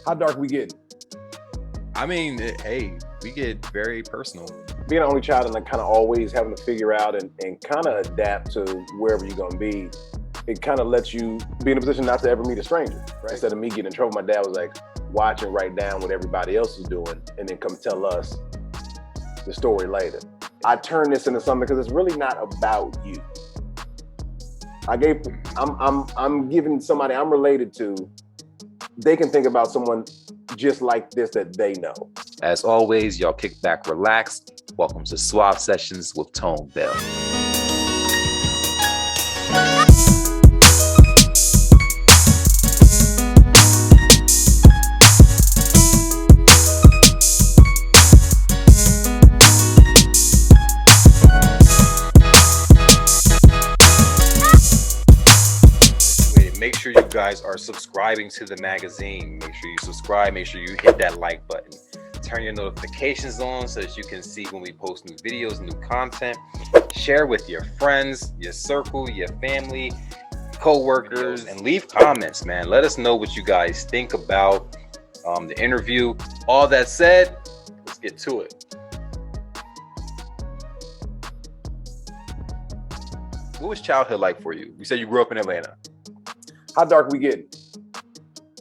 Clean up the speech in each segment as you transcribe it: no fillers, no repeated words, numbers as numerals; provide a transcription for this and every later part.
How dark we getting? I mean, hey, we get very personal. Being an only child and like kind of always having to figure out and kind of adapt to wherever you're gonna be, it kind of lets you be in a position not to ever meet a stranger, right? Instead of me getting in trouble, my dad was like, watch and write down what everybody else is doing and then come tell us the story later. I turned this into something because it's really not about you. I'm giving somebody I'm related to, they can think about someone just like this that they know. As always, y'all kick back, relax. Welcome to SUAVV Sessions with Tone Bell. Make sure you guys are subscribing to the magazine. Make sure you subscribe. Make sure you hit that like button. Turn your notifications on so that you can see when we post new videos, new content. Share with your friends, your circle, your family, co-workers, and leave comments, man. Let us know what you guys think about the interview. All that said, let's get to it. What was childhood like for you? You said you grew up in Atlanta. How dark we getting?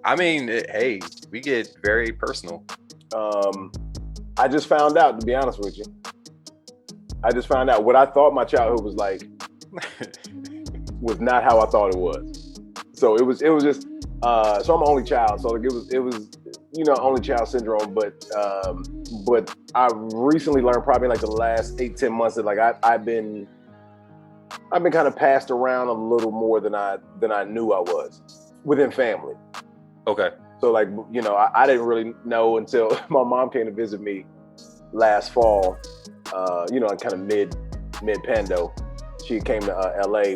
I mean, hey, we get very personal. I just found out, to be honest with you. I just found out what I thought my childhood was like was not how I thought it was. So it was just so I'm an only child, so like it was only child syndrome, but I recently learned probably like the last 8-10 months that like I've been kind of passed around a little more than I knew I was within family. Okay. So like, I didn't really know until my mom came to visit me last fall, kind of mid-pando. She came to LA.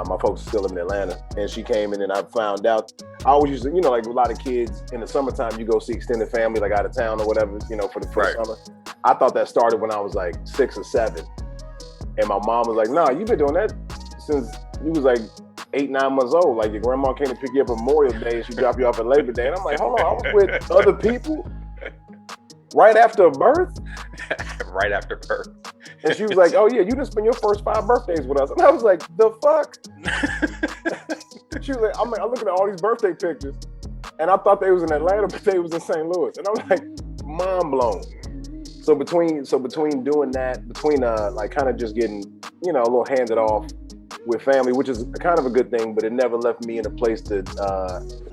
My folks are still living in Atlanta. And she came and then I found out, I always used to, like a lot of kids in the summertime, you go see extended family, like out of town or whatever, for the summer. I thought that started when I was like 6 or 7. And my mom was like, nah, you've been doing that since you was like 8-9 months old. Like your grandma came to pick you up on Memorial Day and she dropped you off at Labor Day. And I'm like, hold on, I was with other people right after birth? Right after birth. And she was like, oh yeah, you just spent your first 5 birthdays with us. And I was like, the fuck? She was like, I'm looking at all these birthday pictures and I thought they was in Atlanta, but they was in St. Louis. And I'm like, mind blown. So between doing that, like kind of just getting, a little handed off with family, which is kind of a good thing, but it never left me in a place to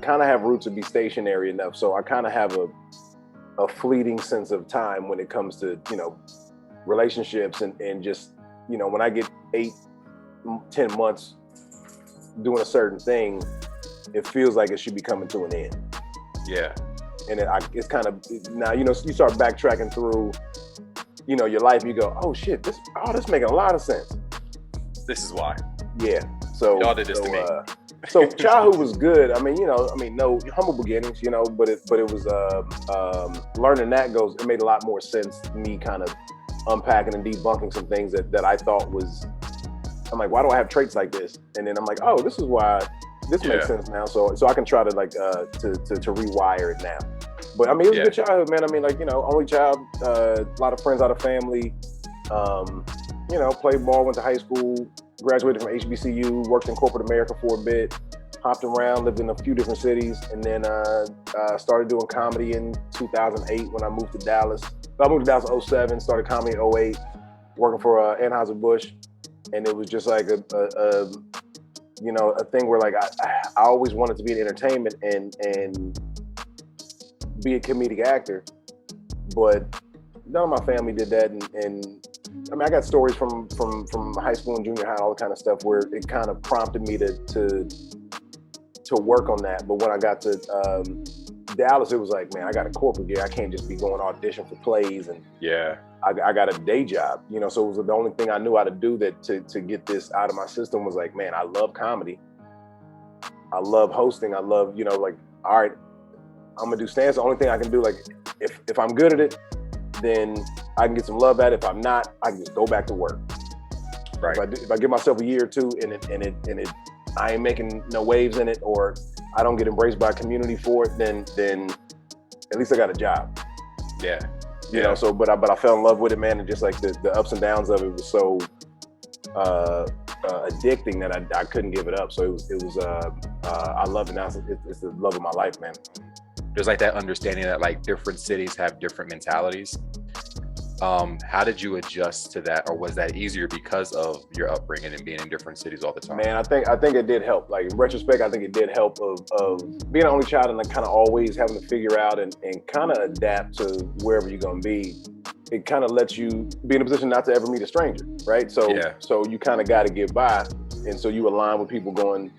kind of have roots to be stationary enough. So I kind of have a fleeting sense of time when it comes to, relationships and just, when I get 8-10 months doing a certain thing, it feels like it should be coming to an end. Yeah. And it's kind of, now, you start backtracking through, your life, you go, oh shit, this making a lot of sense. This is why. Yeah. So y'all did this to me. So childhood was good. I mean, no humble beginnings, but it was learning that it made a lot more sense to me kind of unpacking and debunking some things that I thought was, I'm like, why do I have traits like this? And then I'm like, oh, this is why this makes sense now. So I can try to like to rewire it now. But I mean, it was a good childhood, man. I mean, like, only child, a lot of friends out of family, played ball, went to high school, graduated from HBCU, worked in corporate America for a bit, hopped around, lived in a few different cities, and then started doing comedy in 2008 when I moved to Dallas. I moved to Dallas in 2007, started comedy in 2008, working for Anheuser-Busch. And it was just like a thing where like I always wanted to be in entertainment and be a comedic actor, but none of my family did that. And I mean, I got stories from high school and junior high, all the kind of stuff where it kind of prompted me to work on that. But when I got to Dallas, it was like, man, I got a corporate gig. I can't just be going audition for plays and I got a day job, so it was the only thing I knew how to do that to get this out of my system was like, man, I love comedy. I love hosting. I love, like, all right, I'm gonna do stand-up. The only thing I can do, like, if I'm good at it, then I can get some love at it. If I'm not, I can just go back to work. Right. If I give myself a year or two and I ain't making no waves in it, or I don't get embraced by a community for it, then at least I got a job. Yeah. You know, so but I fell in love with it, man, and just like the ups and downs of it was so addicting that I couldn't give it up. So it was I love it now. It's the love of my life, man. There's like that understanding that like different cities have different mentalities. How did you adjust to that, or was that easier because of your upbringing and being in different cities all the time? Man, I think it did help. Like in retrospect, I think it did help of being an only child and like kind of always having to figure out and kind of adapt to wherever you're gonna be. It kind of lets you be in a position not to ever meet a stranger, right? So you kind of got to get by, and so you align with people going,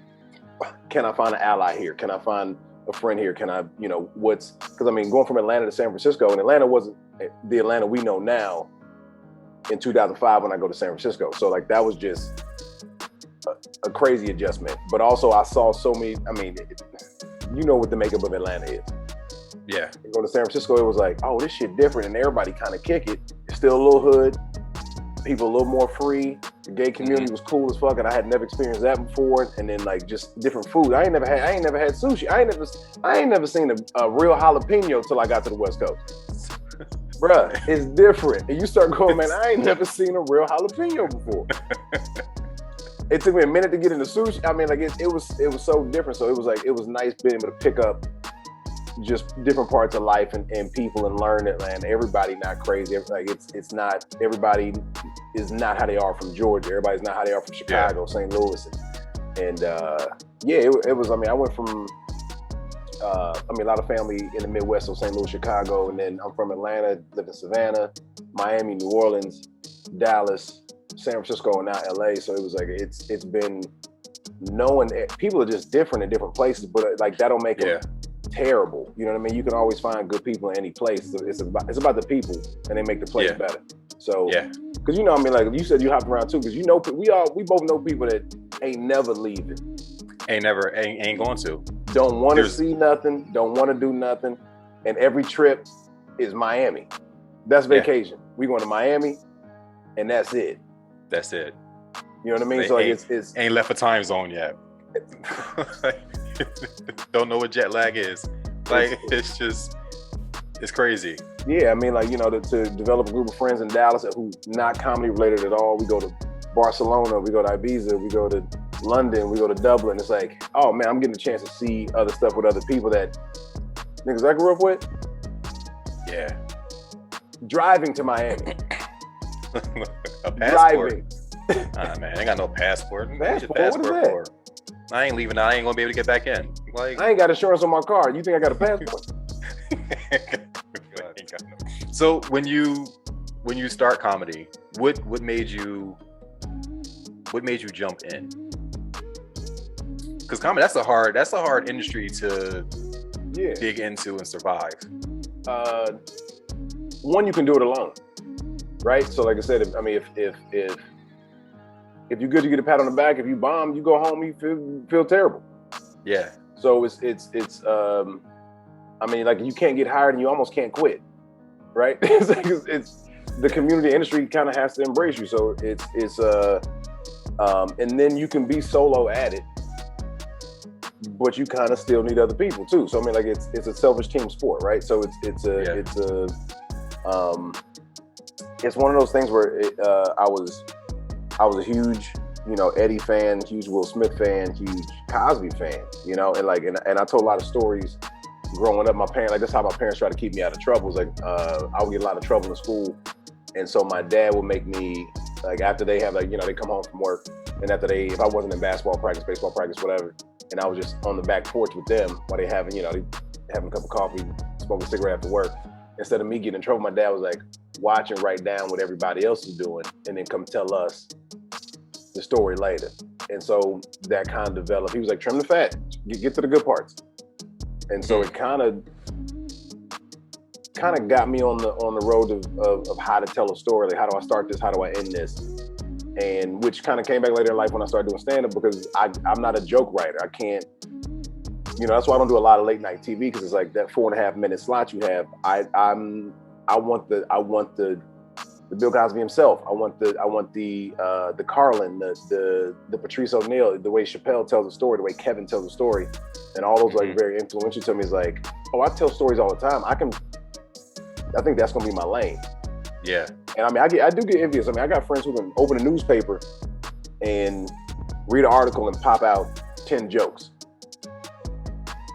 can I find an ally here? Can I find a friend here? Can I, you know, because I mean, going from Atlanta to San Francisco, and Atlanta wasn't the Atlanta we know now in 2005 when I go to San Francisco. So like that was just a crazy adjustment. But also I saw so many, I mean, you know what the makeup of Atlanta is. Yeah. And going to San Francisco, it was like, oh, this shit different, and everybody kind of kick it. It's still a little hood, people a little more free. The gay community was cool as fuck, and I had never experienced that before. And then like just different food. I ain't never had sushi. I ain't never seen a real jalapeno till I got to the West Coast. Bruh, it's different. And you start going, man, I ain't never seen a real jalapeno before. It took me a minute to get into sushi. I mean, like it was so different. So it was like, it was nice being able to pick up just different parts of life and people and learn it, man. Everybody not crazy. Like it's not, everybody is not how they are from Georgia. Everybody's not how they are from Chicago, St. Louis. And it was, I mean, I went from, a lot of family in the Midwest, so St. Louis, Chicago, and then I'm from Atlanta, live in Savannah, Miami, New Orleans, Dallas, San Francisco, and now LA. So it was like, it's been knowing people are just different in different places, but like that don't make them terrible. You know what I mean? You can always find good people in any place. So it's about the people, and they make the place better. So because you know, I mean, like you said, you hopped around too, because you know, we both know people that ain't never leaving, ain't going to, don't want to see nothing, don't want to do nothing, and every trip is Miami. That's vacation. We going to Miami, and that's it. That's it. You know what I mean? So like it's ain't left a time zone yet. Don't know what jet lag is. Like it's crazy. Yeah, I mean, like, you know, to develop a group of friends in Dallas who not comedy related at all. We go to Barcelona, we go to Ibiza, we go to London, we go to Dublin. It's like, oh man, I'm getting a chance to see other stuff with other people that niggas I grew up with. Yeah. Driving to Miami. A passport. Driving. Man, I ain't got no passport. Passport? What is that? For? I ain't leaving. I ain't gonna be able to get back in. Like, I ain't got insurance on my car. You think I got a passport? So when you start comedy, what made you jump in? Because comedy, that's a hard industry to dig into and survive. One, you can do it alone, right? So like I said, if you're good, you get a pat on the back. If you bomb, you go home, you feel terrible. Yeah. So it's I mean, like you can't get hired and you almost can't quit, right? it's the community industry kind of has to embrace you. So it's and then you can be solo at it, but you kind of still need other people too. So I mean, like it's a selfish team sport, right? So it's one of those things where I was a huge, you know, Eddie fan, huge Will Smith fan, huge Cosby fan, you know, and I told a lot of stories growing up. My parents, like that's how my parents tried to keep me out of trouble. It was like I would get a lot of trouble in school, and so my dad would make me, like after they have, like, you know, they come home from work, and after if I wasn't in basketball practice, baseball practice, whatever, and I was just on the back porch with them while they having a cup of coffee, smoking a cigarette after work. Instead of me getting in trouble, my dad was like, watch and write down what everybody else is doing, and then come tell us the story later. And so that kind of developed. He was like, trim the fat, get to the good parts. And so it kind of got me on the road of how to tell a story. Like, how do I start this? How do I end this? And which kind of came back later in life when I started doing stand-up, because I'm not a joke writer. I can't, you know, that's why I don't do a lot of late night TV, because it's like that 4.5 minute slot you have. I want the Bill Cosby himself. I want the Carlin, the Patrice O'Neal, the way Chappelle tells a story, the way Kevin tells a story, and all those like very influential to me. Is like, Oh, I tell stories all the time. I think that's gonna be my lane. Yeah. And I mean, I do get envious. I mean, I got friends who can open a newspaper and read an article and pop out 10 jokes.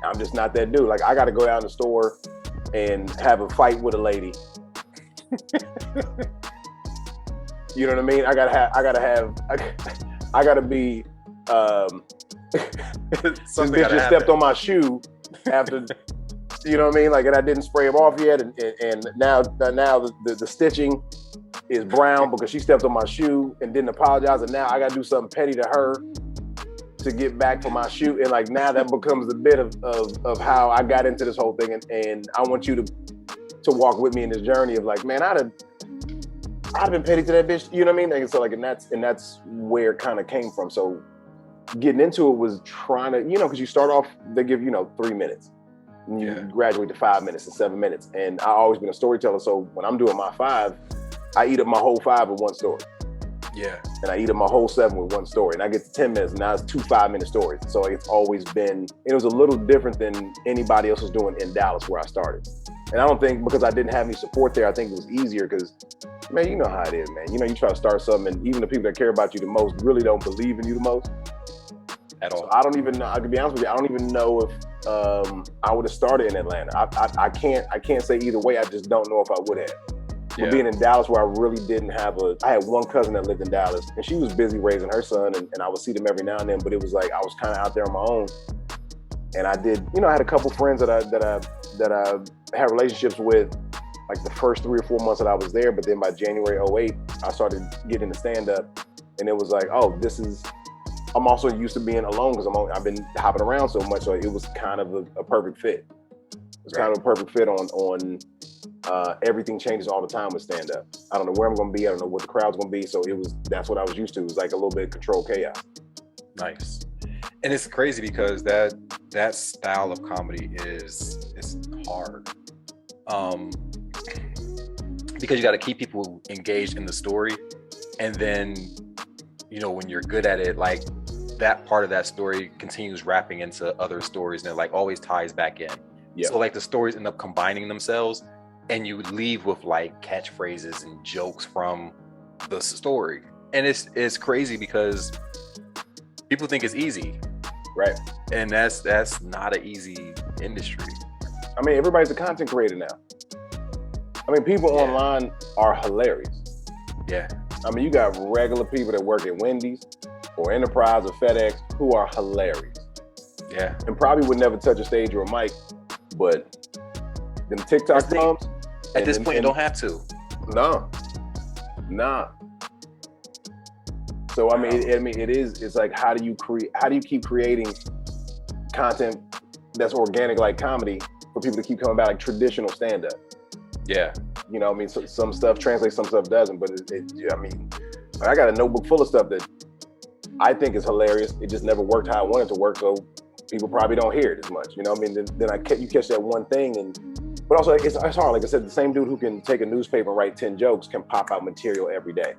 I'm just not that dude. Like, I got to go down the store and have a fight with a lady. You know what I mean? I gotta be this bitch just stepped on my shoe after, you know what I mean? Like, and I didn't spray him off yet, and now the stitching is brown because she stepped on my shoe and didn't apologize, and now I gotta do something petty to her to get back for my shoe, and like now that becomes a bit of how I got into this whole thing, and I want you to walk with me in this journey of like, man, I'd have been petty to that bitch, you know what I mean? And so like, and that's where it kind of came from. So getting into it was trying to, because you start off, they give 3 minutes. And you graduate to 5 minutes and 7 minutes. And I've always been a storyteller. So when I'm doing my 5, I eat up my whole 5 with one story. Yeah. And I eat up my whole 7 with one story. And I get to 10 minutes, and now it's 2 5-minute stories. So it's always been, it was a little different than anybody else was doing in Dallas where I started. And I don't think because I didn't have any support there, I think it was easier because, man, you know how it is, man. You try to start something, and even the people that care about you the most really don't believe in you the most. At all. So I don't even know, I can be honest with you, I don't even know if I would have started in Atlanta. I can't say either way. I just don't know if I would have. But being in Dallas where I really didn't have I had one cousin that lived in Dallas, and she was busy raising her son, and I would see them every now and then, but it was like I was kind of out there on my own. And I did, I had a couple friends that I had relationships with like the first 3 or 4 months that I was there, but then by January 2008, I started getting into stand-up, and it was like, oh, I'm also used to being alone because I've been hopping around so much, so it was kind of a perfect fit. It was kind of a perfect fit on everything changes all the time with stand-up. I don't know where I'm going to be. I don't know what the crowd's going to be. So that's what I was used to. It was like a little bit of controlled chaos. Nice. And it's crazy because that style of comedy is hard. Because you got to keep people engaged in the story. And then, when you're good at it, like that part of that story continues wrapping into other stories, and it like always ties back in. Yep. So like the stories end up combining themselves, and you leave with like catchphrases and jokes from the story. And it's crazy because people think it's easy, right? And that's not an easy industry. I mean, everybody's a content creator now. I mean, people online are hilarious. Yeah. I mean, you got regular people that work at Wendy's or Enterprise or FedEx who are hilarious. Yeah. And probably would never touch a stage or a mic, but them TikTok moms. At this point, you don't have to. No. Nah. So I mean, it's like, how do you keep creating content that's organic like comedy for people to keep coming back, like traditional stand-up? Yeah. I mean, so some stuff translates, some stuff doesn't, but I mean, I got a notebook full of stuff that I think is hilarious. It just never worked how I wanted it to work, so people probably don't hear it as much. I mean, then you catch that one thing, but also it's hard. Like I said, the same dude who can take a newspaper and write 10 jokes can pop out material every day.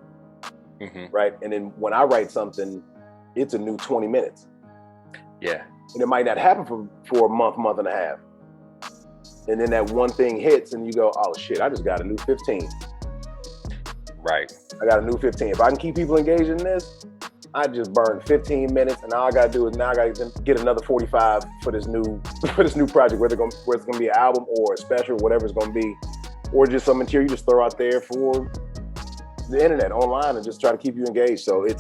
Mm-hmm. Right? And then when I write something, it's a new 20 minutes. Yeah. And it might not happen for a month and a half. And then that one thing hits and you go, oh shit, I just got a new 15. Right. I got a new 15. If I can keep people engaged in this, I just burned 15 minutes, and all I gotta do is I gotta get another 45 for this new project, whether it's gonna be an album or a special, whatever it's gonna be, or just some material you just throw out there for the internet, online, and just try to keep you engaged. So I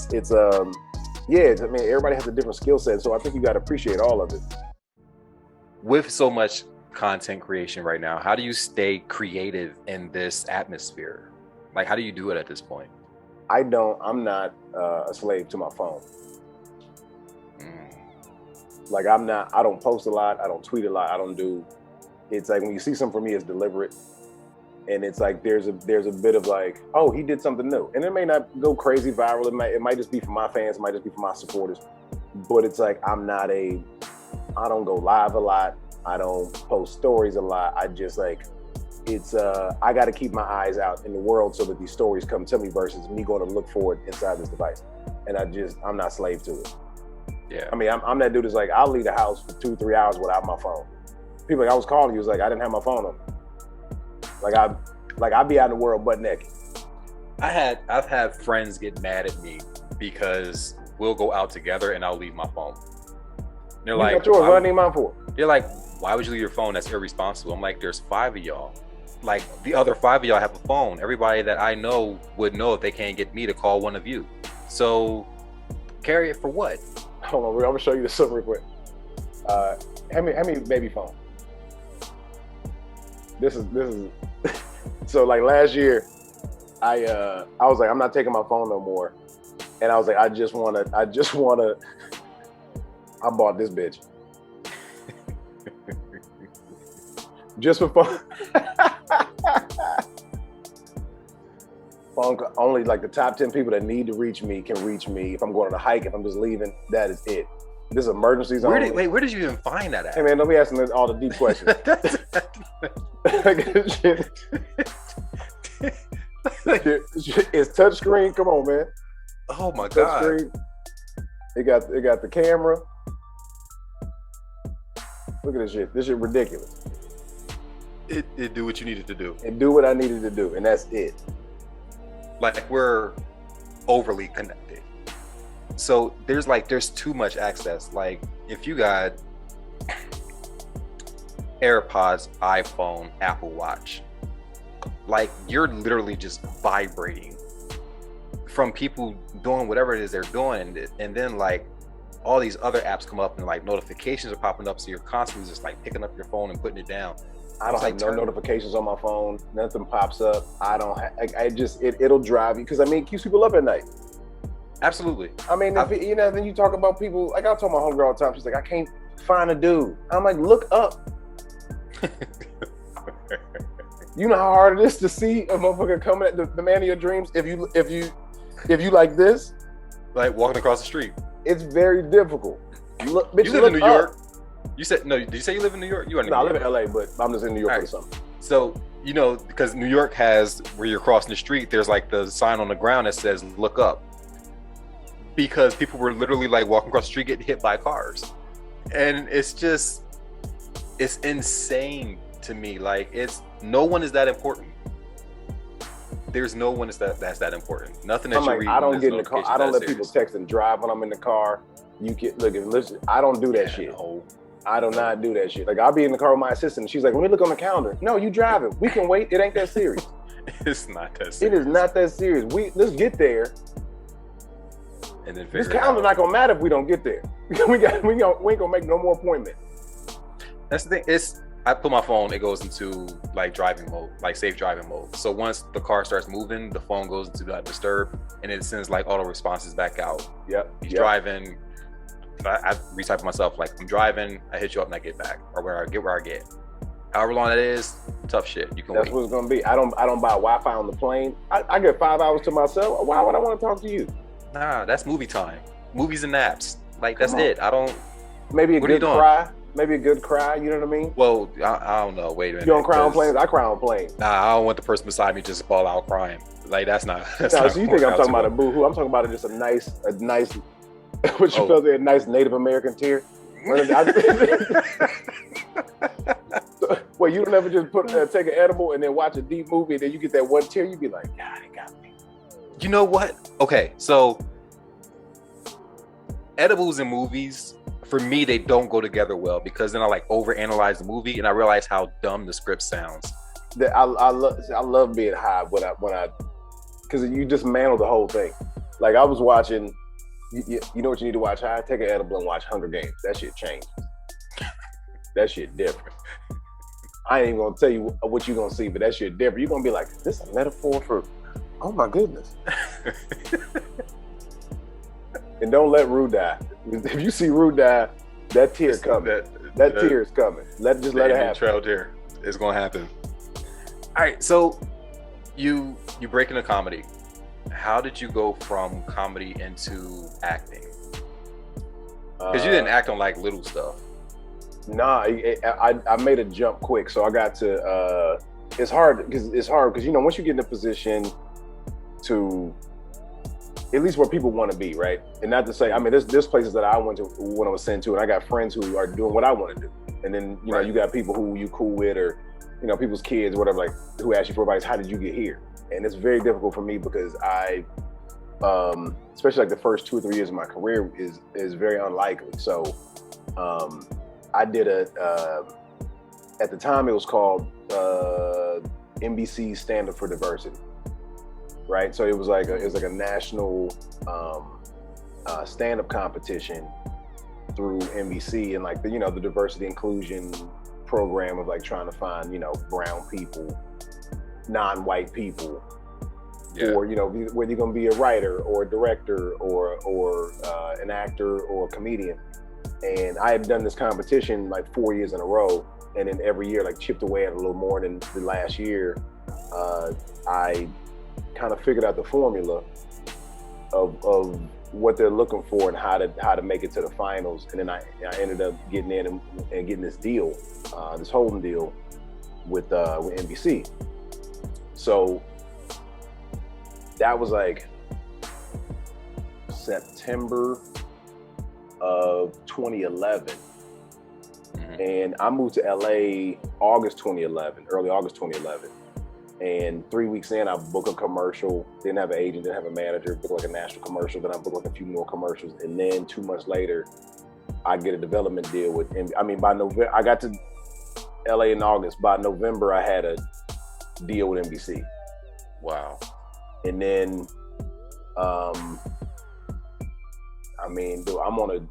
mean, everybody has a different skill set, so I think you gotta appreciate all of it. With so much content creation right now, how do you stay creative in this atmosphere? Like, how do you do it at this point? I'm not a slave to my phone. Like I don't post a lot. I don't tweet a lot. It's like when you see something from me, it's deliberate. And it's like, there's a bit of like, oh, he did something new. And it may not go crazy viral. It might just be for my fans. It might just be for my supporters. But it's like, I don't go live a lot. I don't post stories a lot. I just like, I got to keep my eyes out in the world so that these stories come to me versus me going to look for it inside this device. And I'm not slave to it. Yeah. I mean, I'm that dude that's like, I'll leave the house for 2-3 hours without my phone. people like, I was calling you. It's like, I didn't have my phone on me. I'd be out in the world butt naked. I've had friends get mad at me because we'll go out together and I'll leave my phone. They're like, got yours, what I need mine for? They're like, why would you leave your phone? That's irresponsible. I'm like, there's 5 of y'all. Like, the other 5 of y'all have a phone. Everybody that I know would know if they can't get me to call one of you. So carry it for what? Hold on, I'm gonna show you this something real quick. Hand me baby phone. This is so like last year, I was like, I'm not taking my phone no more. And I was like, I just wanna I bought this bitch. Just for fun. Phone only like the top 10 people that need to reach me can reach me. If I'm going on a hike, if I'm just leaving, that is it. This is emergencies only. Where did you even find that at? Hey man, don't be asking all the deep questions. It's touchscreen. Come on, man. Oh my god. Touchscreen. It got the camera. Look at this shit. This shit ridiculous. It do what you needed to do. It do what I needed to do, and that's it. Like, we're overly connected. So there's too much access. Like, if you got AirPods, iPhone, Apple Watch, like, you're literally just vibrating from people doing whatever it is they're doing, and then like all these other apps come up and like notifications are popping up, so you're constantly just like picking up your phone and putting it down. I don't have no notifications on my phone. Nothing pops up. I don't have, it'll drive you, because I mean, it keeps people up at night. Absolutely. I mean, then you talk about people, like I told my homegirl all the time, she's like, I can't find a dude. I'm like, look up. You know how hard it is to see a motherfucker coming at the man of your dreams if you like this? Like walking across the street. It's very difficult. Look, bitch, you live in New up. York. You said no. Did you say you live in New York? You are in New York. I live in LA, but I'm just in New York for something. So, you know, because New York has, where you're crossing the street, there's like the sign on the ground that says "Look up," because people were literally like walking across the street getting hit by cars, and it's insane to me. Like, no one is that important. There's no one that's that important. Nothing that you read. I don't get in the car. I don't let people text and drive when I'm in the car. You can listen. I don't do that shit. No. I do not do that shit. Like, I'll be in the car with my assistant, and she's like, "Let me look on the calendar." No, you drive it. We can wait. It ain't that serious. It's not that serious. It is not that serious. Let's get there. And then this calendar not gonna matter if we don't get there. we ain't gonna make no more appointment. That's the thing. I put my phone, it goes into like driving mode, like safe driving mode. So once the car starts moving, the phone goes into not disturb, and it sends like auto responses back out. Yep. He's driving. I retype myself, like, I'm driving, I hit you up and I get back, or where I get. However long that is, tough shit. You can That's wait. what it's gonna be. I don't buy Wi-Fi on the plane. I get 5 hours to myself. Why would I want to talk to you? Nah, that's movie time. Movies and naps. Like, that's it. I don't. Maybe a good cry. Maybe a good cry. You know what I mean? Well, I don't know. Wait a minute. You don't cry on planes? I cry on planes. Nah, I don't want the person beside me just to fall out crying. Like, that's not. So you think I'm talking about a boo-hoo? I'm talking about just a nice. What you feel there? A nice Native American tear. Well, you don't ever just take an edible and then watch a deep movie and then you get that one tear. You be like, God, it got me. You know what? Okay, so edibles and movies, for me, they don't go together well, because then I like overanalyze the movie and I realize how dumb the script sounds. I love being high when I because you dismantle the whole thing. Like, I was watching. You know what you need to watch high? Take an edible and watch Hunger Games. That shit changes. That shit different. I ain't even gonna tell you what you're gonna see, but that shit different. You're gonna be like, is this a metaphor for, oh my goodness. And don't let Rue die. If you see Rue die, that tear coming. That tear is coming. Let it happen. Trail tear is gonna happen. All right, so you break into comedy. How did you go from comedy into acting? Because you didn't act on like little stuff. Nah, I made a jump quick, so I got to. It's hard because you know, once you get in a position to at least where people want to be, right? And not to say, I mean, there's places that I went to when I was sent to, and I got friends who are doing what I want to do. And then, you know, you got people who you cool with, or, you know, people's kids or whatever, like, who ask you for advice, how did you get here? And it's very difficult for me because I, especially like the first 2 or 3 years of my career is very unlikely. So I did at the time it was called NBC Stand-Up for Diversity, right? So it was like a national stand-up competition through NBC, and like the, you know, the diversity inclusion program of like trying to find, you know, brown people, non-white people, or, you know, whether you're gonna be a writer or a director or an actor or a comedian. And I had done this competition like 4 years in a row, and then every year like chipped away at a little more. Than the last year, I kind of figured out the formula of what they're looking for and how to make it to the finals. And then I ended up getting in and getting this deal, this holding deal with NBC. So that was like September of 2011. And I moved to LA August 2011, early August 2011. And 3 weeks in, I booked a commercial, didn't have an agent, didn't have a manager, booked like a national commercial, then I booked like a few more commercials. And then 2 months later, I get a development deal with NBC. I mean, by November, I got to LA in August. By November, I had a deal with NBC. Wow. And then, I mean, dude, I'm on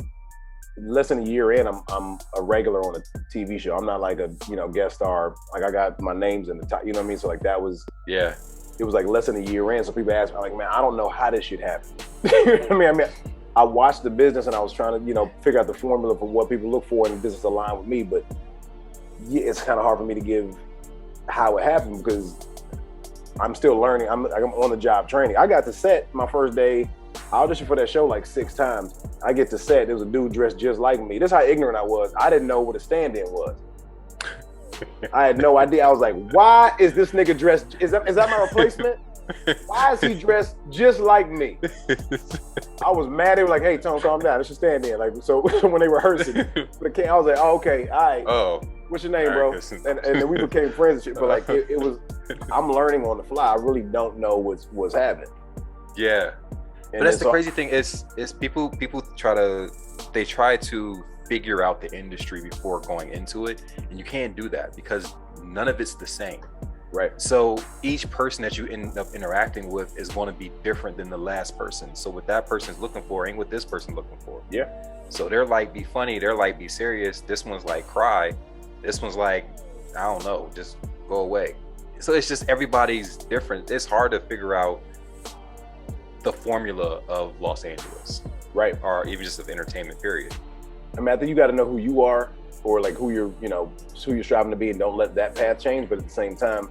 less than a year in, I'm a regular on a TV show. I'm not like a, you know, guest star. Like I got my names in the top, you know what I mean? So like that was, it was like less than a year in. So people ask me like, man, I don't know how this shit happened. I mean, I watched the business and I was trying to, you know, figure out the formula for what people look for and the business aligned with me. But yeah, it's kind of hard for me to give how it happened because I'm still learning. I'm on the job training. I got to set my first day. I auditioned for that show like 6 times. I get to set, there was a dude dressed just like me. This is how ignorant I was. I didn't know what a stand-in was. I had no idea. I was like, why is this nigga dressed? Is that my replacement? Why is he dressed just like me? I was mad. They were like, hey, Tone, calm down. It's your stand-in. Like, so when they rehearsed it, I was like, oh, okay, all right. Oh. What's your name, bro? And then we became friends and shit. But like, it was, I'm learning on the fly. I really don't know what's happening. Yeah. But that's the crazy thing is people try to figure out the industry before going into it, and you can't do that because none of it's the same. Right. So each person that you end up interacting with is going to be different than the last person. So what that person's looking for ain't what this person's looking for. Yeah. So they're like, be funny. They're like, be serious. This one's like, cry. This one's like, I don't know, just go away. So it's just everybody's different. It's hard to figure out the formula of Los Angeles, right? Or even just of entertainment, period. I mean, I think you got to know who you are, or like who you're striving to be, and don't let that path change. But at the same time,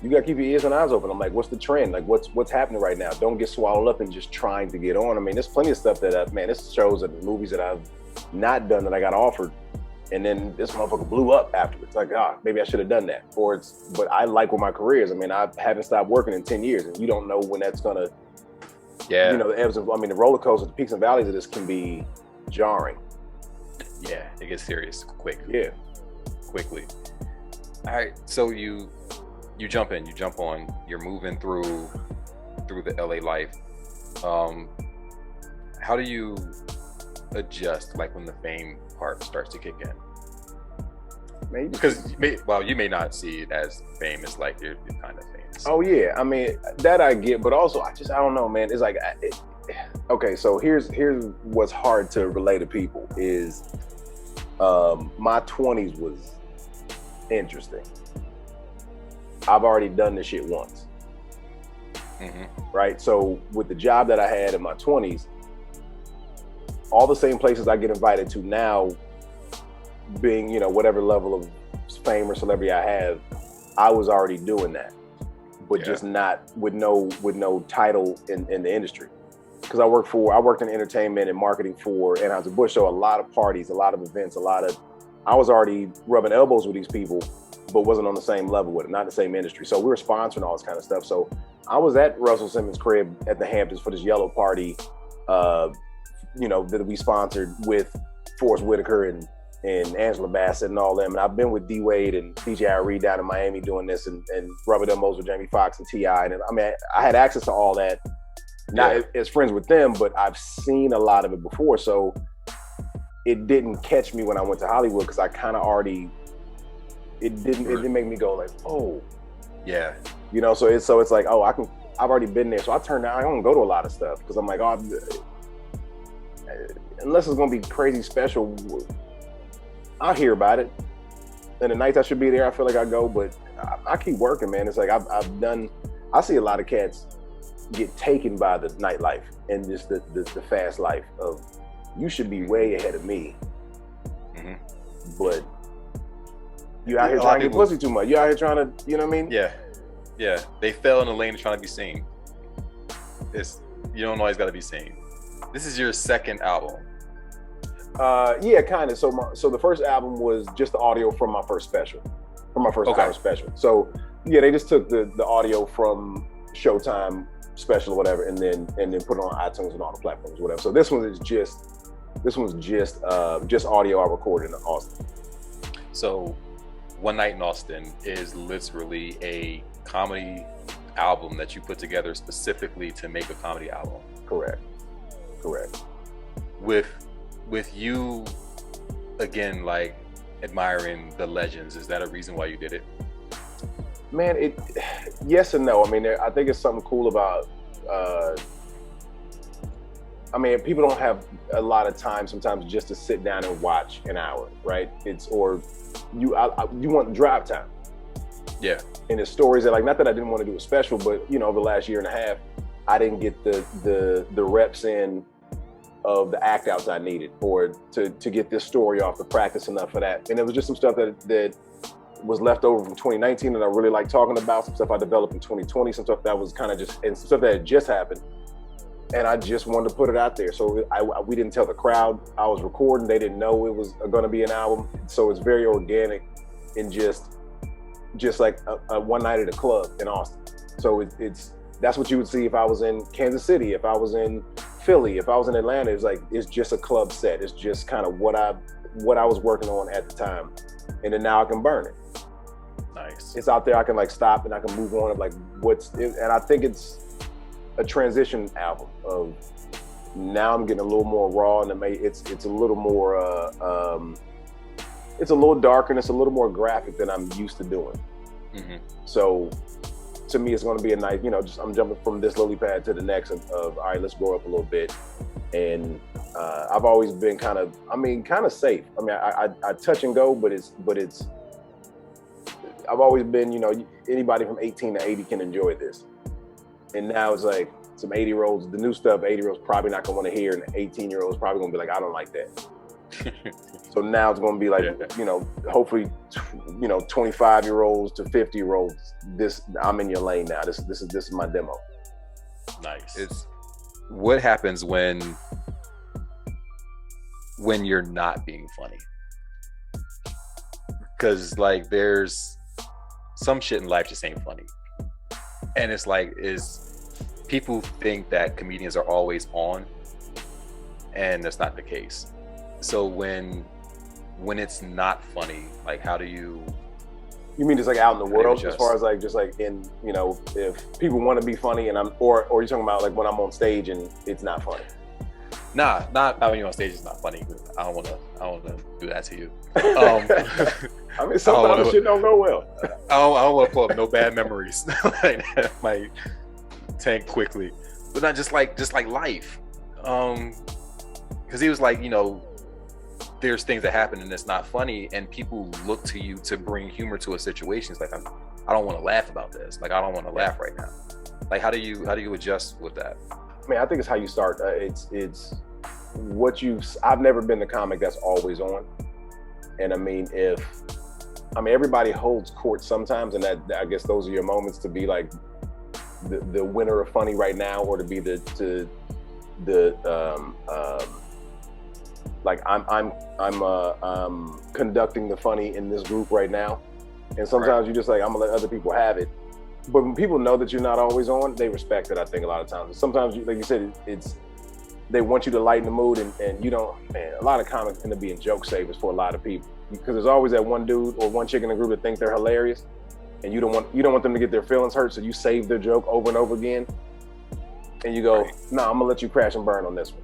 you got to keep your ears and eyes open. I'm like, what's the trend? Like, what's happening right now? Don't get swallowed up in just trying to get on. I mean, there's plenty of stuff that this shows and movies that I've not done that I got offered, and then this motherfucker blew up afterwards. Like, maybe I should have done that. But I like what my career is. I mean, I haven't stopped working in 10 years, and you don't know when that's gonna. Yeah. You know, the ebbs and, I mean, the roller coaster, the peaks and valleys of this can be jarring. Yeah, it gets serious quickly. All right, so you jump on, you're moving through the LA life. How do you adjust, like when the fame part starts to kick in? Maybe because you may not see it as fame. It's like you're kind of famous. Oh yeah, I mean that I get, but also I don't know, man. It's like, okay, so here's what's hard to relate to people is, my 20s was interesting. I've already done this shit once, right? So with the job that I had in my 20s, all the same places I get invited to now, being, you know, whatever level of fame or celebrity I have, I was already doing that, but just not with no title in the industry. Because I worked in entertainment and marketing for Anheuser-Busch, so a lot of parties, a lot of events, I was already rubbing elbows with these people, but wasn't on the same level with it, not the same industry. So we were sponsoring all this kind of stuff. So I was at Russell Simmons' crib at the Hamptons for this yellow party, you know, that we sponsored with Forrest Whitaker and and Angela Bassett and all them. And I've been with D Wade and DJ Reed down in Miami doing this, and Rubber Demos with Jamie Foxx and T.I. And I mean, I had access to all that, not as friends with them, but I've seen a lot of it before. So it didn't catch me when I went to Hollywood because I kind of already, it didn't make me go like, oh. Yeah. You know, so it's like, oh, I've already been there. So I turned down, I don't go to a lot of stuff because I'm like, oh, unless it's going to be crazy special, I'll hear about it. And the nights I should be there, I feel like I go, but I keep working, man. It's like I see a lot of cats get taken by the nightlife and just the fast life of, you should be way ahead of me. Mm-hmm. But you out here trying to get pussy too much. You out here trying to, you know what I mean? Yeah. Yeah. They fell in the lane trying to be seen. You don't always got to be seen. This is your second album. Yeah, kind of. So the first album was just the audio from my first special, hour special. So yeah, they just took the audio from Showtime special or whatever, and then put it on iTunes and all the platforms, whatever. So this one's just audio I recorded in Austin. So One Night in Austin is literally a comedy album that you put together specifically to make a comedy album. Correct. With you, again, like admiring the legends, is that a reason why you did it? Man, yes and no. I mean, I think it's something cool about, I mean, people don't have a lot of time sometimes just to sit down and watch an hour, right? You want drive time. Yeah. And the stories that, like, not that I didn't want to do a special, but you know, over the last year and a half, I didn't get the reps in of the act outs I needed, or to get this story off, to practice enough for that. And it was just some stuff that was left over from 2019 that I really like talking about, some stuff I developed in 2020, some stuff that was kind of and some stuff that had just happened. And I just wanted to put it out there. So we didn't tell the crowd I was recording. They didn't know it was going to be an album. So it's very organic and just like a one night at a club in Austin. So that's what you would see if I was in Kansas City, if I was in Philly, if I was in Atlanta. It's just a club set. It's just kind of what I was working on at the time. And then now I can burn it. Nice. It's out there. I can like stop and I can move on. Like and I think it's a transition album of, now I'm getting a little more raw, and it's a little more it's a little darker and it's a little more graphic than I'm used to doing. Mm-hmm. So to me, it's going to be a nice, you know, just I'm jumping from this lily pad to the next of all right, let's grow up a little bit. And I've always been kind of safe. I mean, I touch and go, but I've always been, you know, anybody from 18 to 80 can enjoy this. And now it's like some 80-year-olds, the new stuff, 80-year-olds probably not gonna want to hear, and 18-year-olds probably gonna be like, I don't like that. So now it's gonna be like, you know, hopefully, you know, 25-year-olds to 50-year-olds. I'm in your lane now. This is my demo. Nice. What happens when you're not being funny? Because like there's some shit in life just ain't funny. And it's like, people think that comedians are always on, and that's not the case. So when it's not funny, like how do you mean just like out in the world, as far as like just like in, you know, if people want to be funny and or you're talking about like when I'm on stage and it's not funny? Nah, not when you're on stage, it's not funny. I don't wanna do that to you. I mean, sometimes shit don't go well. I don't want to pull up no bad memories. Like, that might tank quickly, but not just like life. Because he was like, you know, there's things that happen and it's not funny, and people look to you to bring humor to a situation. It's like, I don't want to laugh about this. Like, I don't want to laugh right now. Like, how do you adjust with that? I mean, I think it's how you start. It's what I've never been the comic that's always on. And I mean, everybody holds court sometimes, and that, I guess those are your moments to be like the winner of funny right now, or to be like I'm conducting the funny in this group right now. And sometimes you just like, I'm gonna let other people have it. But when people know that you're not always on, they respect it, I think, a lot of times. Sometimes, like you said, they want you to lighten the mood, and you don't. Man, a lot of comics end up being joke savers for a lot of people, because there's always that one dude or one chick in the group that think they're hilarious, and you don't want them to get their feelings hurt, so you save their joke over and over again, and you go, "No, I'm gonna let you crash and burn on this one."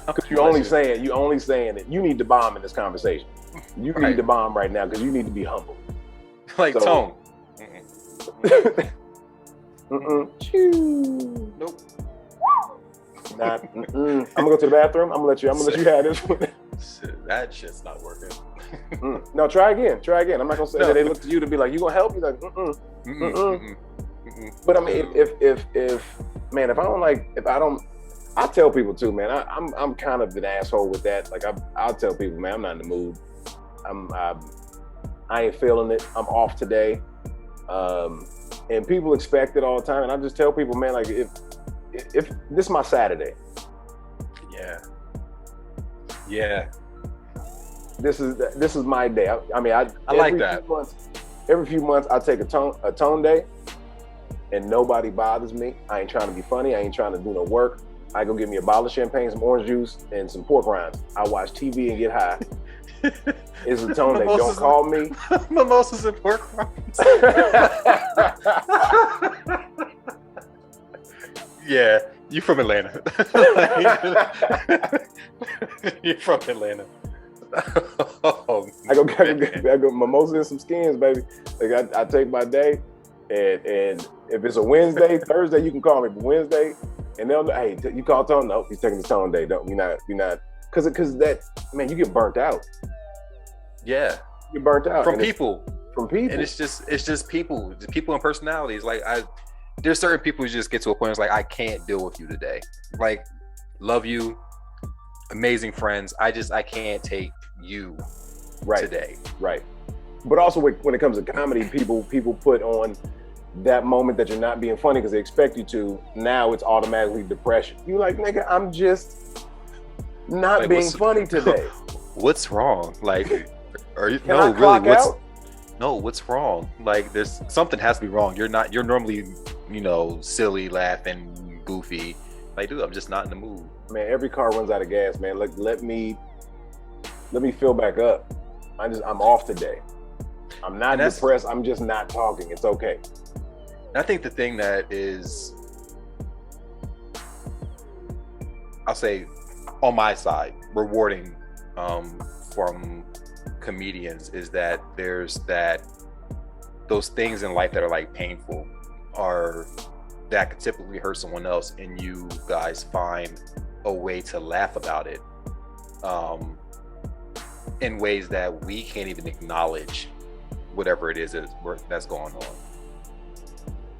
Because you're only saying that you need to bomb in this conversation. You need to bomb right now because you need to be humble. Like Tone. Nope. Not. I'm gonna go to the bathroom. I'm gonna let you have this one. That shit's not working. No, try again. I'm not gonna say that they look to you to be like, you gonna help? You're like, But I mean, if I tell people too, man. I'm kind of an asshole with that. Like I'll tell people, man, I'm not in the mood. I ain't feeling it. I'm off today. And people expect it all the time, and I just tell people, man, like if this is my Saturday. Yeah. This is my day. I mean, I like that. Every few months, I take a tone day, and nobody bothers me. I ain't trying to be funny. I ain't trying to do no work. I go get me a bottle of champagne, some orange juice, and some pork rinds. I watch TV and get high. It's a tone day. Don't call me. Mimosas and pork rinds. Yeah, you from Atlanta. You're from Atlanta. Oh, I go mimosas and some skins, baby. Like I take my day, and if it's a Wednesday, Thursday, you can call me. But Wednesday, and they'll hey, you call Tone? No, he's taking the tone day. Don't you're not because that, man, you get burnt out. Yeah, you get burnt out from people, and it's just people and personalities. Like there's certain people who just get to a point. It's like I can't deal with you today. Like love you, amazing friends. I can't take you today. Right. But also when it comes to comedy, people put on that moment that you're not being funny because they expect you to. Now it's automatically depression. You like, nigga, I'm just not like, being funny today. What's wrong? Like, are you? Can I clock out? No, what's wrong? Like, there's something has to be wrong. You're normally, silly, laughing, goofy. Like, dude, I'm just not in the mood. Man, every car runs out of gas, man. Like, let me fill back up. I'm off today. I'm not depressed. I'm just not talking. It's okay. I think the thing that is, I'll say, on my side, rewarding from comedians is that there's those things in life that are like painful are that could typically hurt someone else, and you guys find a way to laugh about it in ways that we can't even acknowledge whatever it is that's going on.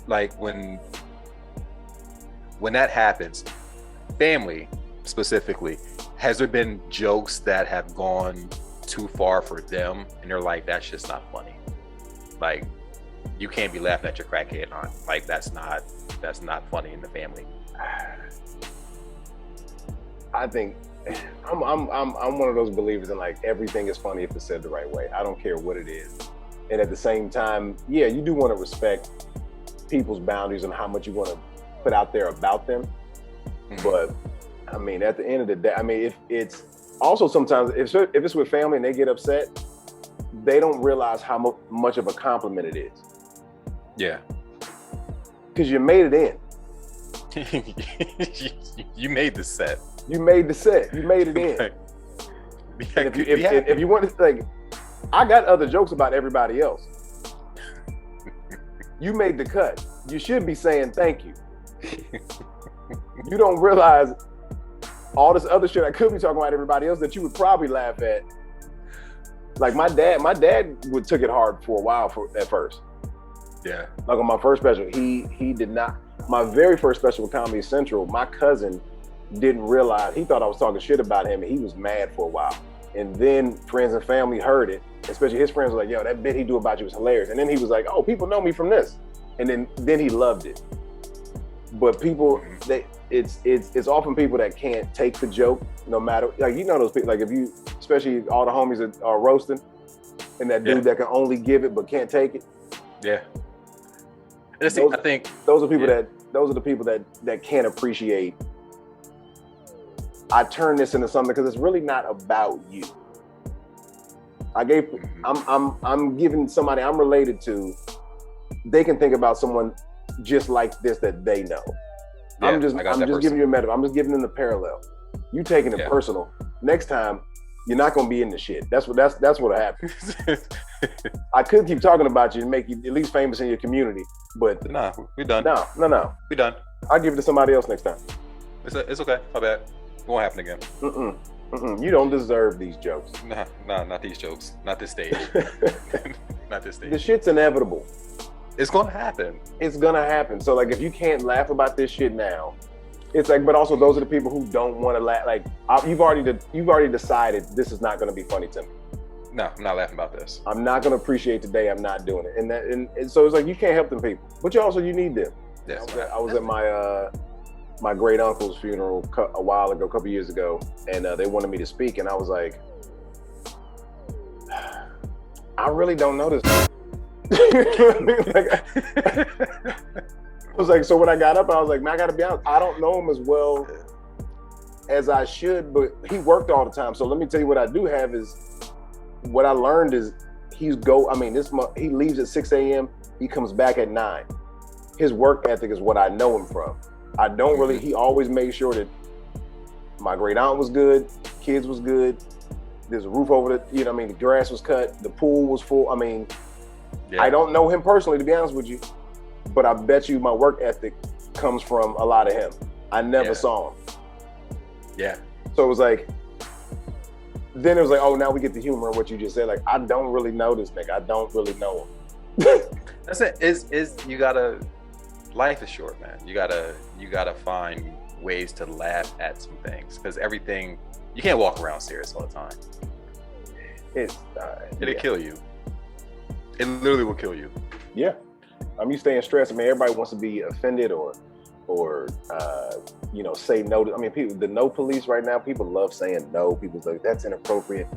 Like when that happens, family specifically, has there been jokes that have gone too far for them and they're like, that's just not funny? Like, you can't be laughing at your crackhead aunt. Like, that's not funny in the family. I think I'm one of those believers in like everything is funny if it's said the right way. I don't care what it is. And at the same time, yeah, you do want to respect people's boundaries and how much you want to put out there about them. Mm-hmm. But I mean, at the end of the day, I mean, if it's also sometimes if it's with family and they get upset, they don't realize how much of a compliment it is. Yeah. Because you made it in. You made the set. You made the set. You made it in. If you want to, like, I got other jokes about everybody else. You made the cut. You should be saying thank you. You don't realize all this other shit I could be talking about everybody else that you would probably laugh at. Like my dad took it hard for a while at first. Yeah. Like on my first special, he did not. My very first special with Comedy Central, my cousin didn't realize, he thought I was talking shit about him, and he was mad for a while. And then friends and family heard it, especially his friends were like, yo, that bit he do about you was hilarious. And then he was like, oh, people know me from this. And then he loved it. But people, it's often people that can't take the joke, no matter, like, those people, like if you, especially all the homies that are roasting, and that dude that can only give it but can't take it. Yeah. I think those are the people that can't appreciate I turn this into something because it's really not about you. I'm giving somebody I'm related to, they can think about someone just like this that they know. Yeah, I'm just giving you a metaphor. I'm just giving them the parallel. You taking it personal. Next time, you're not gonna be in the shit. That's what'll happen. I could keep talking about you and make you at least famous in your community, but nah, we done. No. We done. I'll give it to somebody else next time. It's okay. My bad. It won't happen again. You don't deserve these jokes. Nah, not these jokes. Not this stage. Not this stage. The shit's inevitable. It's gonna happen. It's gonna happen. So like, if you can't laugh about this shit now, it's like. But also, those are the people who don't want to laugh. Like, you've already decided this is not gonna be funny to me. No, I'm not laughing about this. I'm not gonna appreciate today. I'm not doing it. And so it's like, you can't help them people, but you need them. Yes, I was at my great uncle's funeral a while ago, a couple years ago, and they wanted me to speak, and I was like, I really don't know this. I was like, so when I got up, I was like, man, I gotta be honest, I don't know him as well as I should, but he worked all the time. So let me tell you what I do have is, what I learned is he leaves at 6 a.m., he comes back at 9. His work ethic is what I know him from. He always made sure that my great aunt was good, kids was good, there's a roof over the grass was cut, the pool was full. I don't know him personally, to be honest with you, but I bet you my work ethic comes from a lot of him. I never saw him. Yeah. So it was like, then it was like, oh, now we get the humor of what you just said. Like, I don't really know this nigga. I don't really know him. That's it. Life is short, man. You gotta find ways to laugh at some things, because everything, you can't walk around serious all the time. It'll kill you. It literally will kill you. Yeah. You staying stressed. Everybody wants to be offended or say no to, people, the no police right now, people love saying no. People's like, that's inappropriate.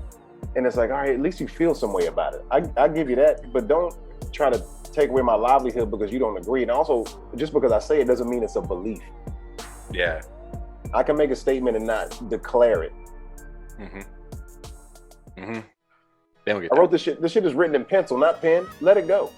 And it's like, all right, at least you feel some way about it. I give you that, but don't try to take away my livelihood because you don't agree. And also, just because I say it doesn't mean it's a belief. Yeah. I can make a statement and not declare it. I wrote this shit. This shit is written in pencil, not pen. Let it go.